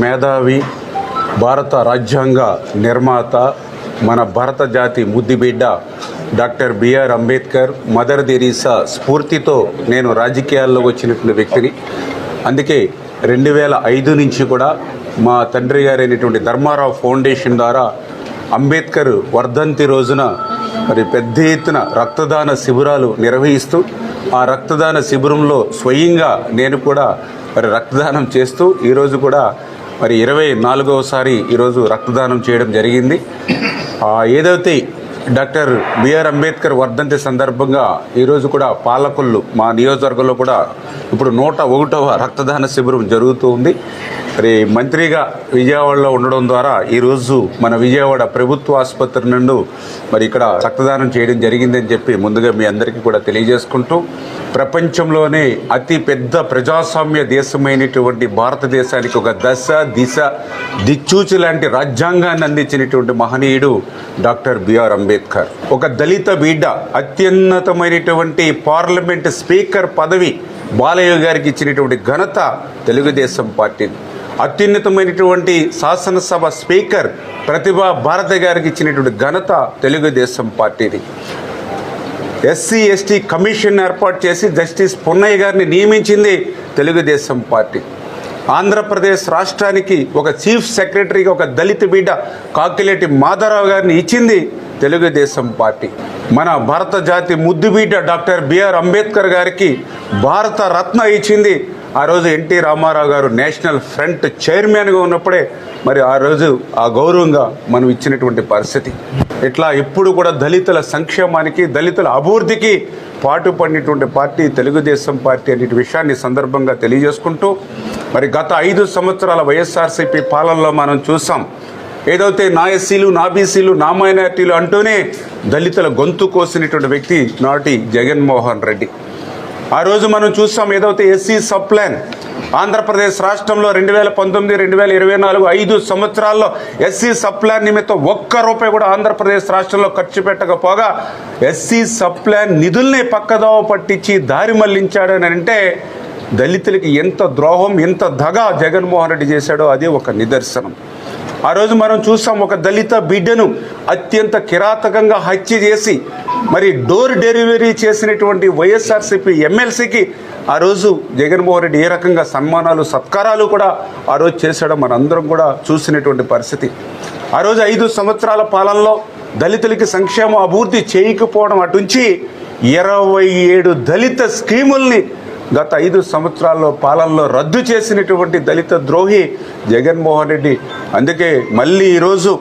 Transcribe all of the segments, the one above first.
మేధావి భారత రాజ్యాంగ నిర్మాత మన భారత జాతి ముద్దుబిడ్డ doctor BR Ambedkar, Mother Teresa స్ఫూర్తితో నేను రాజకీయాల్లో వచ్చినటువంటి వ్యక్తిని. అందుకే 2005 నుంచి కూడా మా తండ్రి గారైనటువంటి ధర్మారావు ఫౌండేషన్ ద్వారా అంబేద్కర్ వర్ధంతి రోజున మరి పెద్ద ఎత్తున రక్తదాన శిబిరాలు నిర్వహిస్తూ ఆ రక్తదాన శిబిరంలో స్వయంగా నేను కూడా మరి రక్తదానం చేస్తూ ఈరోజు కూడా మరి 24వసారి ఈరోజు రక్తదానం చేయడం జరిగింది. ఏదైతే డాక్టర్ బిఆర్ అంబేద్కర్ వర్ధంతి సందర్భంగా ఈరోజు కూడా పాలకొల్లు మా నియోజకవర్గంలో కూడా ఇప్పుడు 101వ రక్తదాన శిబిరం జరుగుతూ ఉంది. మరి మంత్రిగా విజయవాడలో ఉండడం ద్వారా ఈరోజు మన విజయవాడ ప్రభుత్వ ఆసుపత్రి నుండి మరి ఇక్కడ రక్తదానం చేయడం జరిగిందని చెప్పి ముందుగా మీ అందరికీ కూడా తెలియజేసుకుంటూ, ప్రపంచంలోనే అతి పెద్ద ప్రజాస్వామ్య దేశమైనటువంటి భారతదేశానికి ఒక దశ దిశ దిక్సూచి లాంటి రాజ్యాంగాన్ని అందించినటువంటి మహనీయుడు డాక్టర్ బిఆర్ అంబేద్కర్. ఒక దళిత బిడ్డ అత్యున్నతమైనటువంటి పార్లమెంట్ స్పీకర్ పదవి బాలయ్య గారికి ఇచ్చినటువంటి ఘనత తెలుగుదేశం పార్టీని. అత్యున్నతమైనటువంటి శాసనసభ స్పీకర్ ప్రతిభా భారతి గారికి ఇచ్చినటువంటి ఘనత తెలుగుదేశం పార్టీని. ఎస్సీ ఎస్టీ కమిషన్ ఏర్పాటు చేసి జస్టిస్ పున్నయ్య గారిని నియమించింది తెలుగుదేశం పార్టీ. ఆంధ్రప్రదేశ్ రాష్ట్రానికి ఒక చీఫ్ సెక్రటరీగా ఒక దళిత బిడ్డ కాకిలేటి మాధవరావు గారిని ఇచ్చింది తెలుగుదేశం పార్టీ. మన భారత జాతి ముద్దుబిడ్డ డాక్టర్ బిఆర్ అంబేద్కర్ గారికి భారత రత్న ఇచ్చింది ఆ రోజు ఎన్టీ రామారావు గారు నేషనల్ ఫ్రంట్ చైర్మన్గా ఉన్నప్పుడే. మరి ఆ రోజు ఆ గౌరవంగా మనం ఇచ్చినటువంటి పరిస్థితి. ఇట్లా ఎప్పుడు కూడా దళితుల సంక్షేమానికి దళితుల అభివృద్ధికి పాటుపడినటువంటి పార్టీ తెలుగుదేశం పార్టీ అనే విషయాన్ని సందర్భంగా తెలియజేసుకుంటూ, మరి గత 5 సంవత్సరాల వైఎస్ఆర్సీపీ పాలనలో మనం చూసాం. ఏదైతే నా ఎస్సీలు నా బీసీలు నా మైనార్టీలు అంటూనే దళితుల గొంతు కోసినటువంటి వ్యక్తి నాటి జగన్మోహన్ రెడ్డి. ఆ రోజు మనం చూసాం ఏదైతే ఎస్సీ సబ్ ప్లాన్ ఆంధ్రప్రదేశ్ రాష్ట్రంలో 2019, 2024 5 సంవత్సరాల్లో ఎస్సీ సబ్ ప్లాన్ నిమిత్తం ₹1 కూడా ఆంధ్రప్రదేశ్ రాష్ట్రంలో ఖర్చు పెట్టకపోగా ఎస్సీ సబ్ ప్లాన్ నిధుల్ని పక్కదోవ పట్టించి దారి మళ్లించాడని అంటే దళితులకి ఎంత ద్రోహం ఎంత దగ జగన్మోహన్ రెడ్డి చేశాడో అది ఒక నిదర్శనం. ఆ రోజు మనం చూసాం ఒక దళిత బిడ్డను అత్యంత కిరాతకంగా హత్య చేసి మరి డోర్ డెలివరీ చేసినటువంటి వైఎస్ఆర్సీపీ ఎమ్మెల్సీకి ఆ రోజు జగన్మోహన్ రెడ్డి ఏ రకంగా సన్మానాలు సత్కారాలు కూడా ఆ రోజు చేశాడో మనందరం కూడా చూసినటువంటి పరిస్థితి. ఆ రోజు 5 సంవత్సరాల పాలనలో దళితులకి సంక్షేమ అభివృద్ధి చేయకపోవడం అటుంచి 27 దళిత స్కీముల్ని గత 5 సంవత్సరాల్లో పాలనలో రద్దు చేసినటువంటి దళిత ద్రోహి జగన్మోహన్ రెడ్డి. అందుకే మళ్ళీ ఈరోజు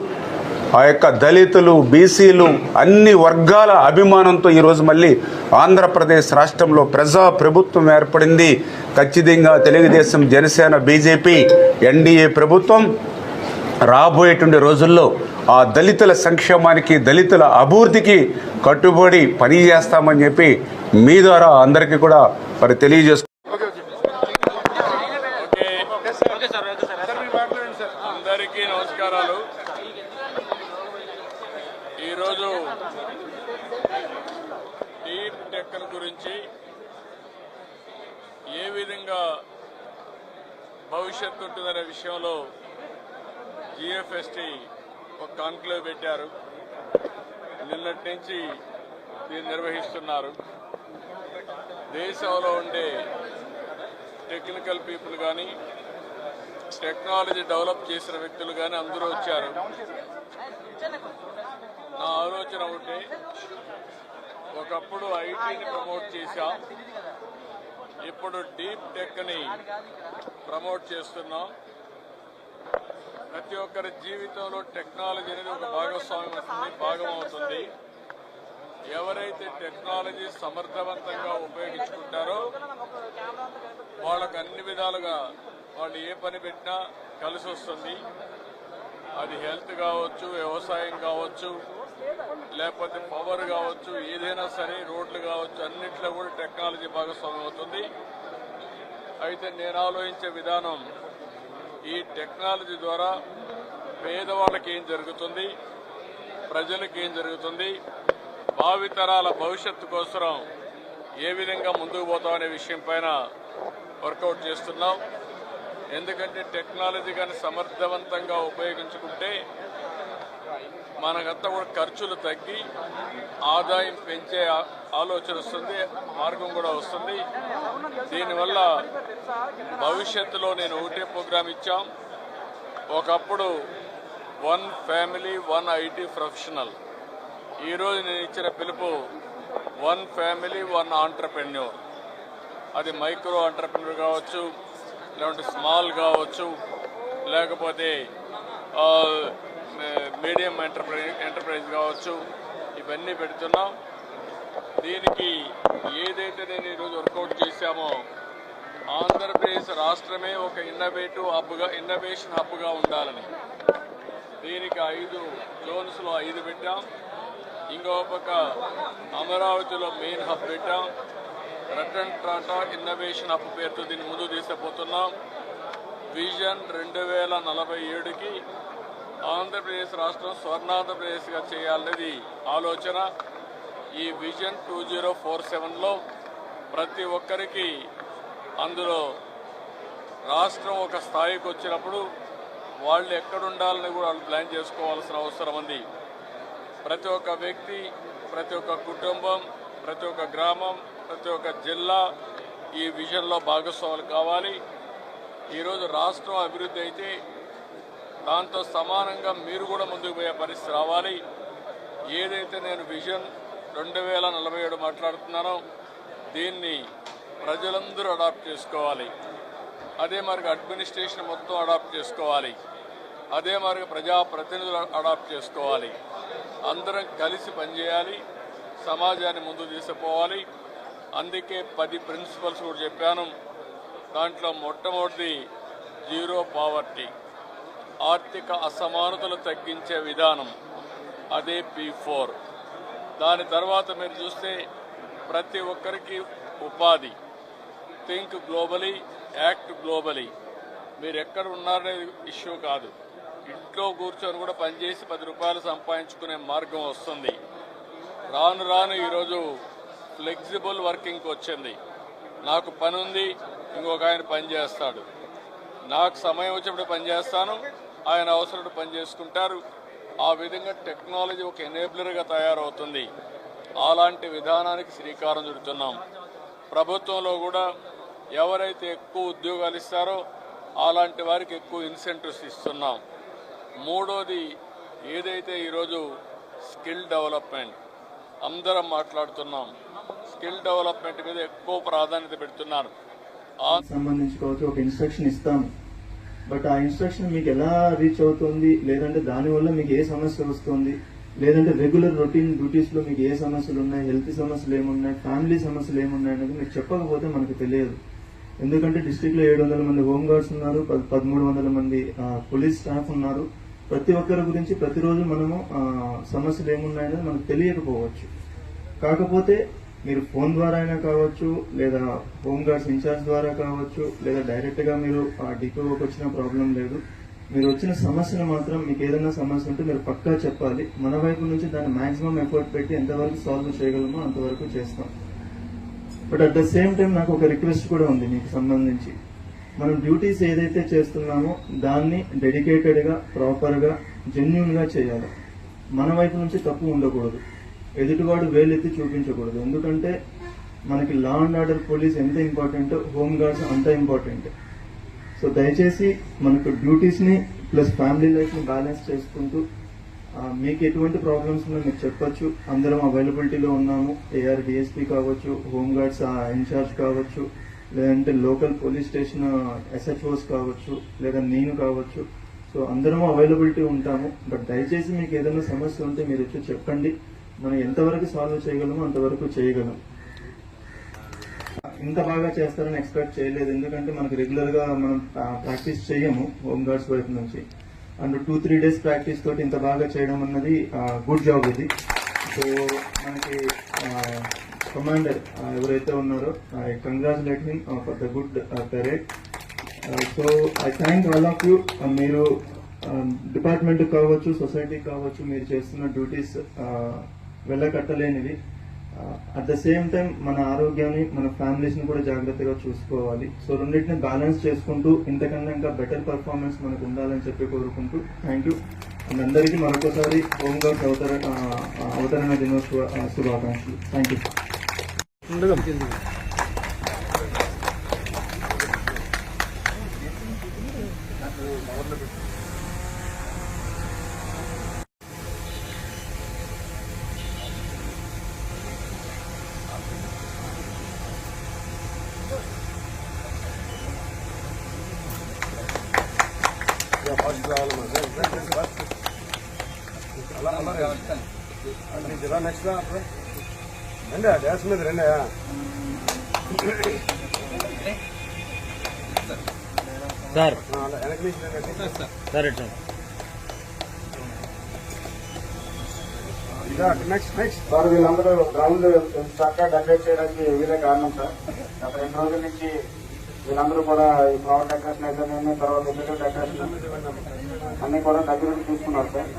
ఆ యొక్క దళితులు బీసీలు అన్ని వర్గాల అభిమానంతో ఈరోజు మళ్ళీ ఆంధ్రప్రదేశ్ రాష్ట్రంలో ప్రజా ప్రభుత్వం ఏర్పడింది. ఖచ్చితంగా తెలుగుదేశం జనసేన బీజేపీ ఎన్డీఏ ప్రభుత్వం రాబోయేటువంటి రోజుల్లో ఆ దళితుల సంక్షేమానికి దళితుల అభివృద్ధికి కట్టుబడి పనిచేస్తామని చెప్పి మీ ద్వారా అందరికీ కూడా మరి తెలియజేస్తున్నాను. అందరికీ నమస్కారాలు. ఈరోజు డీప్ టెక్ గురించి ఏ విధంగా భవిష్యత్తు ఉంటుందనే విషయంలో జిఎఫ్ఎస్టీ ఒక కాన్క్లేవ్ పెట్టారు. నిన్నటి నుంచి దీన్ని నిర్వహిస్తున్నారు. దేశంలో ఉండే టెక్నికల్ పీపుల్ కానీ టెక్నాలజీ డెవలప్ చేసిన వ్యక్తులు కానీ అందరూ వచ్చారు. నా ఆలోచన ఒకటే, ఒకప్పుడు ఐటీని ప్రమోట్ చేశాం, ఇప్పుడు డీప్ టెక్ని ప్రమోట్ చేస్తున్నాం. ప్రతి ఒక్కరి జీవితంలో టెక్నాలజీ అనేది ఒక భాగం అవుతుంది. ఎవరైతే టెక్నాలజీ సమర్థవంతంగా ఉపయోగించుకుంటారో వాళ్ళకు అన్ని విధాలుగా వాళ్ళు ఏ పని పెట్టినా కలిసి వస్తుంది. అది హెల్త్ కావచ్చు, వ్యవసాయం కావచ్చు, లేకపోతే పవర్ కావచ్చు, ఏదైనా సరే రోడ్లు కావచ్చు, అన్నింటిలో కూడా టెక్నాలజీ భాగస్వామ్యం అవుతుంది. అయితే నేను ఆలోచించే విధానం, ఈ టెక్నాలజీ ద్వారా పేదవాళ్ళకి ఏం జరుగుతుంది, ప్రజలకు ఏం జరుగుతుంది, భావితరాల భవిష్యత్తు కోసం ఏ విధంగా ముందుకు పోతాం అనే విషయం పైన వర్కౌట్ చేస్తున్నాం. ఎందుకంటే టెక్నాలజీ కానీ సమర్థవంతంగా ఉపయోగించుకుంటే మనకంతా కూడా ఖర్చులు తగ్గి ఆదాయం పెంచే ఆలోచన వస్తుంది, మార్గం కూడా వస్తుంది. దీనివల్ల భవిష్యత్తులో నేను ఒకటే ప్రోగ్రాం ఇచ్చాం. ఒకప్పుడు 1 ఫ్యామిలీ 1 IT ప్రొఫెషనల్. ఈరోజు నేను ఇచ్చిన పిలుపు 1 ఫ్యామిలీ 1 ఆంటర్ప్రెన్యూర్. అది మైక్రో ఆంటర్ప్రెన్యూర్ కావచ్చు, లేకుంటే స్మాల్ కావచ్చు, లేకపోతే మీడియం ఎంటర్ప్రైజ్ కావచ్చు. ఇవన్నీ పెడుతున్నాం. దీనికి ఏదైతే నేను ఈరోజు వర్కౌట్ చేశామో ఆంధ్రప్రదేశ్ రాష్ట్రమే ఒక ఇన్నోవేషన్ హబ్గా ఉండాలని దీనికి 5 జోన్స్లో 5 పెట్టాం. ఇంకో పక్క అమరావతిలో మెయిన్ హబ్ పెట్టాం. రతన్ టాటా ఇన్నోవేషన్ హబ్ పేరుతో దీన్ని ముందు తీసుకుపోతున్నాం. విజన్ 2047కి ఆంధ్రప్రదేశ్ రాష్ట్రం స్వర్ణాంధ్రప్రదేశ్గా చేయాలనేది ఆలోచన. ఈ విజన్ 2047లో ప్రతి ఒక్కరికి అందులో రాష్ట్రం ఒక స్థాయికి వచ్చినప్పుడు వాళ్ళు ఎక్కడుండాలని కూడా వాళ్ళు ప్లాన్ చేసుకోవాల్సిన అవసరం ఉంది. ప్రతి ఒక్క వ్యక్తి, ప్రతి ఒక్క కుటుంబం, ప్రతి ఒక్క గ్రామం, ప్రతి ఒక్క జిల్లా ఈ విజన్లో భాగస్వాములు కావాలి. ఈరోజు రాష్ట్రం అభివృద్ధి అయితే దాంతో సమానంగా మీరు కూడా ముందుకు పోయే పరిస్థితి రావాలి. ఏదైతే నేను విజన్ 2047 మాట్లాడుతున్నానో దీన్ని ప్రజలందరూ అడాప్ట్ చేసుకోవాలి. అదే మరి అడ్మినిస్ట్రేషన్ మొత్తం అడాప్ట్ చేసుకోవాలి. అదే మరి ప్రజాప్రతినిధులు అడాప్ట్ చేసుకోవాలి. అందరం కలిసి పనిచేయాలి, సమాజాన్ని ముందుకు తీసుకుపోవాలి. అందుకే 10 ప్రిన్సిపల్స్ కూడా చెప్పాను. దాంట్లో మొట్టమొదటి జీరో పావర్టీ, ఆర్థిక అసమానతలు తగ్గించే విధానం, అదే P4. దాని తర్వాత మీరు చూస్తే ప్రతి ఒక్కరికి ఉపాధి, థింక్ గ్లోబలీ, యాక్ట్ గ్లోబలీ. మీరు ఎక్కడ ఉన్నారనేది ఇష్యూ కాదు, ఇంట్లో కూర్చొని కూడా పనిచేసి 10 రూపాయలు సంపాదించుకునే మార్గం వస్తుంది. రాను రాను ఈరోజు ఫ్లెక్సిబుల్ వర్కింగ్కి వచ్చింది. నాకు పని ఉంది, ఇంకొక ఆయన పని చేస్తాడు. నాకు సమయం వచ్చినప్పుడు పని చేస్తాను, ఆయన అవసరం పని చేసుకుంటారు. ఆ విధంగా టెక్నాలజీ ఒక ఎనేబులర్గా తయారవుతుంది. అలాంటి విధానానికి శ్రీకారం చుడుతున్నాం. ప్రభుత్వంలో కూడా ఎవరైతే ఎక్కువ ఉద్యోగాలు ఇస్తారో అలాంటి వారికి ఎక్కువ ఇన్సెంటివ్స్ ఇస్తున్నాం. మూడోది ఏదైతే ఈరోజు స్కిల్ డెవలప్మెంట్ అందరం మాట్లాడుతున్నాం. స్కిల్ డెవలప్మెంట్ మీద ఎక్కువ ప్రాధాన్యత పెడుతున్నాను. సంబంధించుకోవచ్చు ఒక ఇన్స్ట్రక్షన్ ఇస్తాము, బట్ ఆ ఇన్స్ట్రక్షన్ మీకు ఎలా రీచ్ అవుతుంది, లేదంటే దానివల్ల మీకు ఏ సమస్య వస్తుంది, లేదంటే రెగ్యులర్ రొటీన్ డ్యూటీస్ లో మీకు ఏ సమస్యలు ఉన్నాయి, హెల్త్ సమస్యలు ఏమున్నాయి, ఫ్యామిలీ సమస్యలు ఏమున్నాయి అనేది మీకు చెప్పకపోతే మనకు తెలియదు. ఎందుకంటే డిస్ట్రిక్ట్ లో 700 మంది హోంగార్డ్స్ ఉన్నారు, 1300 మంది పోలీస్ స్టాఫ్ ఉన్నారు. ప్రతి ఒక్కరి గురించి ప్రతిరోజు మనము సమస్యలు ఏమున్నాయనేది మనకు తెలియకపోవచ్చు. కాకపోతే మీరు ఫోన్ ద్వారా అయినా కావచ్చు, లేదా హోంగార్డ్స్ ఇన్ఛార్జ్ ద్వారా కావచ్చు, లేదా డైరెక్ట్ గా మీరు డిపోకి వచ్చిన ప్రాబ్లం లేదు. మీరు వచ్చిన సమస్యను మాత్రం మీకు ఏదైనా సమస్య ఉంటే మీరు పక్కా చెప్పాలి. మన వైపు నుంచి దాన్ని మాక్సిమం ఎఫర్ట్ పెట్టి ఎంతవరకు సాల్వ్ చేయగలమో అంతవరకు చేస్తాం. But at the same time నాకు ఒక రిక్వెస్ట్ కూడా ఉంది మీకు సంబంధించి. మనం డ్యూటీస్ ఏదైతే చేస్తున్నామో దాన్ని డెడికేటెడ్ గా, ప్రాపర్ గా, జెన్యూన్ గా చేయాలి. మన వైపు నుంచి తప్పు ఉండకూడదు, ఎదుటివాడు వేలెత్తి చూపించకూడదు. ఎందుకంటే మనకి లా అండ్ ఆర్డర్ పోలీస్ ఎంత ఇంపార్టెంటో హోమ్ గార్డ్స్ అంత ఇంపార్టెంట్. సో దయచేసి మనకు డ్యూటీస్ ని ప్లస్ ఫ్యామిలీ లైఫ్ ని బ్యాలెన్స్ చేసుకుంటూ మీకు ఎటువంటి ప్రాబ్లమ్స్ ఉన్నా మీరు చెప్పొచ్చు. అందరం అవైలబిలిటీలో ఉన్నాము. ఏఆర్ డిఎస్పీ కావచ్చు, హోమ్ గార్డ్స్ ఇన్ఛార్జ్ కావచ్చు, లేదంటే లోకల్ పోలీస్ స్టేషన్ SHOs కావచ్చు, లేదా నేను కావచ్చు. సో అందరం అవైలబిలిటీ ఉంటాము. బట్ దయచేసి మీకు ఏదైనా సమస్య ఉంటే మీరు వచ్చి చెప్పండి. మనం ఎంతవరకు సాల్వ్ చేయగలమో అంతవరకు చేయగలం. ఇంత బాగా చేస్తారని ఎక్స్పెక్ట్ చేయలేదు. ఎందుకంటే మనకు రెగ్యులర్ గా మనం ప్రాక్టీస్ చేయము హోమ్ గార్డ్స్ వైపు నుంచి. అండ్ 2-3 డేస్ ప్రాక్టీస్ తోటి ఇంత బాగా చేయడం అన్నది గుడ్ జాబ్ ఇది. సో మనకి కమాండర్ ఎవరైతే ఉన్నారో I congratulate him for the good parade. So I thank all of you. మీరు డిపార్ట్మెంట్ కావచ్చు, సొసైటీ కావచ్చు, మీరు చేస్తున్న డ్యూటీస్ వెళ్ళకట్టలేనివి. అట్ ద సేమ్ టైం మన ఆరోగ్యాన్ని, మన ఫ్యామిలీస్ ని కూడా జాగ్రత్తగా చూసుకోవాలి. సో రెండింటిని బ్యాలెన్స్ చేసుకుంటూ ఇంతకన్నా ఇంకా బెటర్ పర్ఫార్మెన్స్ మనకు ఉండాలని చెప్పి కోరుకుంటూ థ్యాంక్ యూ. అండ్ అందరికీ మరొకసారి హోంగార్డ్స్ అవతరణ దినోత్సవ శుభాకాంక్షలు. Thank you. నెక్స్ట్ రండి డ్యాన్స్ మీద రండి. సార్ వెనక నుంచి సార్ నెక్స్ట్ సార్ వీళ్ళందరూ గ్రౌండ్ చక్కగా డెకరేట్ చేయడానికి వీరే కారణం సార్. గత 2 రోజుల నుంచి వీళ్ళందరూ కూడా ఈ ఫ్లవర్ డెకరేషన్ అయితేనేమి, తర్వాత ఇల్లు డెకరేషన్ అన్ని కూడా దగ్గర నుంచి చూసుకున్నారు సార్.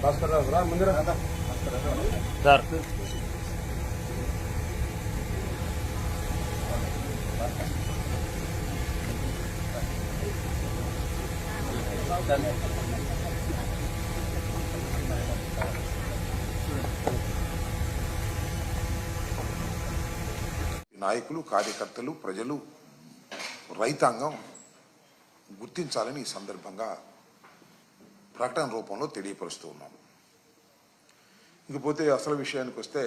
భాస్కర్ రావు రా ముందర సార్ నాయకులు, కార్యకర్తలు, ప్రజలు, రైతాంగం గుర్తించాలని ఈ సందర్భంగా ప్రకటన రూపంలో తెలియపరుస్తూ ఉన్నాను. ఇకపోతే అసలు విషయానికి వస్తే,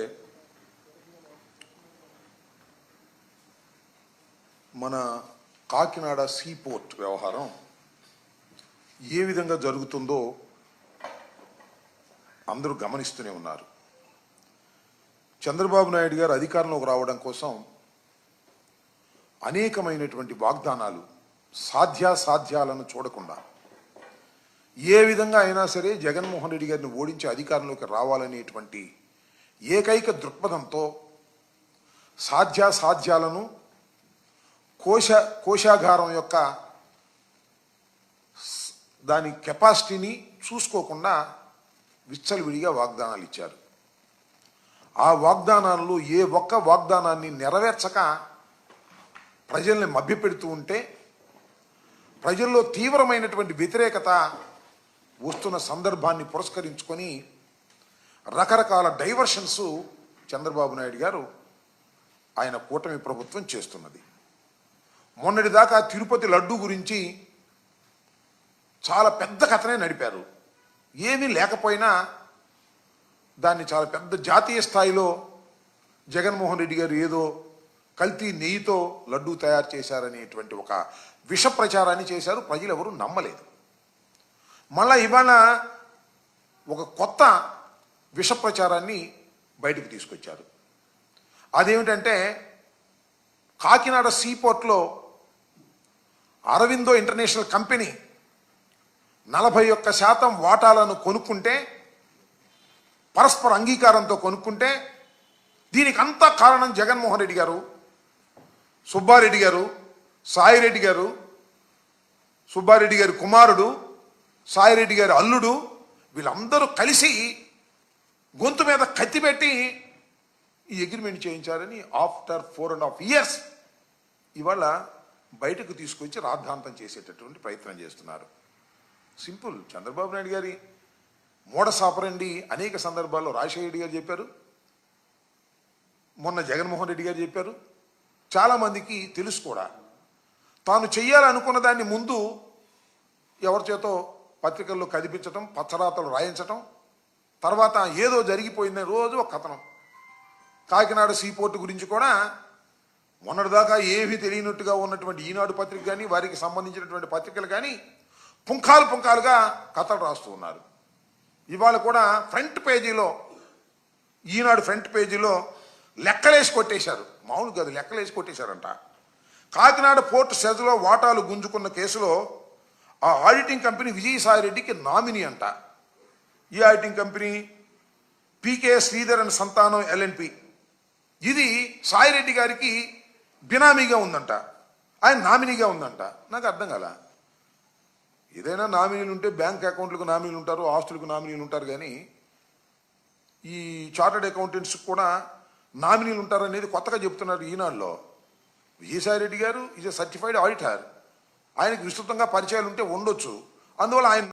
మన కాకినాడ సీపోర్ట్ వ్యవహారం ఏ విధంగా జరుగుతుందో అందరూ గమనిస్తూనే ఉన్నారు. చంద్రబాబు నాయుడు గారు అధికారంలోకి రావడం కోసం అనేకమైనటువంటి వాగ్దానాలు, సాధ్యాసాధ్యాలను చూడకుండా ఏ విధంగా అయినా సరే జగన్మోహన్ రెడ్డి గారిని ఓడించి అధికారంలోకి రావాలనేటువంటి ఏకైక దృక్పథంతో సాధ్యాసాధ్యాలను, కోశాగారం యొక్క దాని కెపాసిటీని చూసుకోకుండా విచ్చలవిడిగా వాగ్దానాలు ఇచ్చారు. ఆ వాగ్దానాల్లో ఏ ఒక్క వాగ్దానాన్ని నెరవేర్చక ప్రజల్ని మభ్యపెడుతూ ఉంటే ప్రజల్లో తీవ్రమైనటువంటి వ్యతిరేకత వస్తున్న సందర్భాన్ని పురస్కరించుకొని రకరకాల డైవర్షన్స్ చంద్రబాబు నాయుడు గారు, ఆయన కూటమి ప్రభుత్వం చేస్తున్నది. మొన్నటిదాకా తిరుపతి లడ్డు గురించి చాలా పెద్ద కథనే నడిపారు. ఏమీ లేకపోయినా దాన్ని చాలా పెద్ద జాతీయ స్థాయిలో జగన్మోహన్ రెడ్డి గారు ఏదో కల్తీ నెయ్యితో లడ్డూ తయారు చేశారనేటువంటి ఒక విష ప్రచారాన్ని చేశారు. ప్రజలు ఎవరు నమ్మలేదు. మళ్ళా ఇవాళ ఒక కొత్త విష ప్రచారాన్ని బయటకు తీసుకొచ్చారు. అదేమిటంటే, కాకినాడ సీపోర్ట్లో అరవిందో ఇంటర్నేషనల్ కంపెనీ 41% వాటాలను కొనుక్కుంటే, పరస్పర అంగీకారంతో కొనుక్కుంటే, దీనికి అంతా కారణం జగన్మోహన్ రెడ్డి గారు, సుబ్బారెడ్డి గారు, సాయిరెడ్డి గారు, సుబ్బారెడ్డి గారి కుమారుడు, సాయిరెడ్డి గారి అల్లుడు, వీళ్ళందరూ కలిసి గొంతు మీద కత్తి పెట్టి ఈ అగ్రిమెంట్ చేయించారని ఆఫ్టర్ 4.5 years ఇవాళ బయటకు తీసుకొచ్చి రాద్ధాంతం చేసేటటువంటి ప్రయత్నం చేస్తున్నారు. సింపుల్. చంద్రబాబు నాయుడు గారి మూఢసాపరండి అనేక సందర్భాల్లో రాజశేఖర రెడ్డి గారు చెప్పారు, మొన్న జగన్మోహన్ రెడ్డి గారు చెప్పారు. చాలామందికి తెలుసు కూడా. తాను చెయ్యాలనుకున్న దాన్ని ముందు ఎవరి చేతో పత్రికల్లో కదిపించటం, పచ్చరాతలు రాయించటం, తర్వాత ఏదో జరిగిపోయిందని రోజు ఒక కథనం. కాకినాడ సీపోర్టు గురించి కూడా మొన్నటిదాకా ఏమీ తెలియనట్టుగా ఉన్నటువంటి ఈనాడు పత్రిక కానీ, వారికి సంబంధించినటువంటి పత్రికలు కానీ పుంఖాలుగా కథలు రాస్తూ ఉన్నారు. ఇవాళ కూడా ఫ్రంట్ పేజీలో ఈనాడు ఫ్రంట్ పేజీలో లెక్కలేసి కొట్టేశారు. మామూలు కాదు, లెక్కలేసి కొట్టేశారంట. కాకినాడ పోర్ట్ సెజ్లో వాటాలు గుంజుకున్న కేసులో ఆ ఆడిటింగ్ కంపెనీ విజయసాయిరెడ్డికి నామినీ అంట. ఈ auditing company PK Sridhar and సంతానం LNP. ఇది సాయిరెడ్డి గారికి బినామీగా ఉందంట, ఆయన నామినీగా ఉందంట. నాకు అర్థం కాల. ఏదైనా నామినీలు ఉంటే బ్యాంక్ అకౌంట్లకు నామినీలు ఉంటారు, ఆస్తులకు నామినీలు ఉంటారు, కానీ ఈ చార్టర్డ్ అకౌంటెంట్స్ కూడా నామినీలు ఉంటారు అనేది కొత్తగా చెప్తున్నారు ఈనాడులో. విజయసాయిరెడ్డి గారు ఈజ్ ఎ సర్టిఫైడ్ ఆడిటర్. ఆయనకు విస్తృతంగా పరిచయాలు ఉంటే ఉండొచ్చు. అందువల్ల ఆయన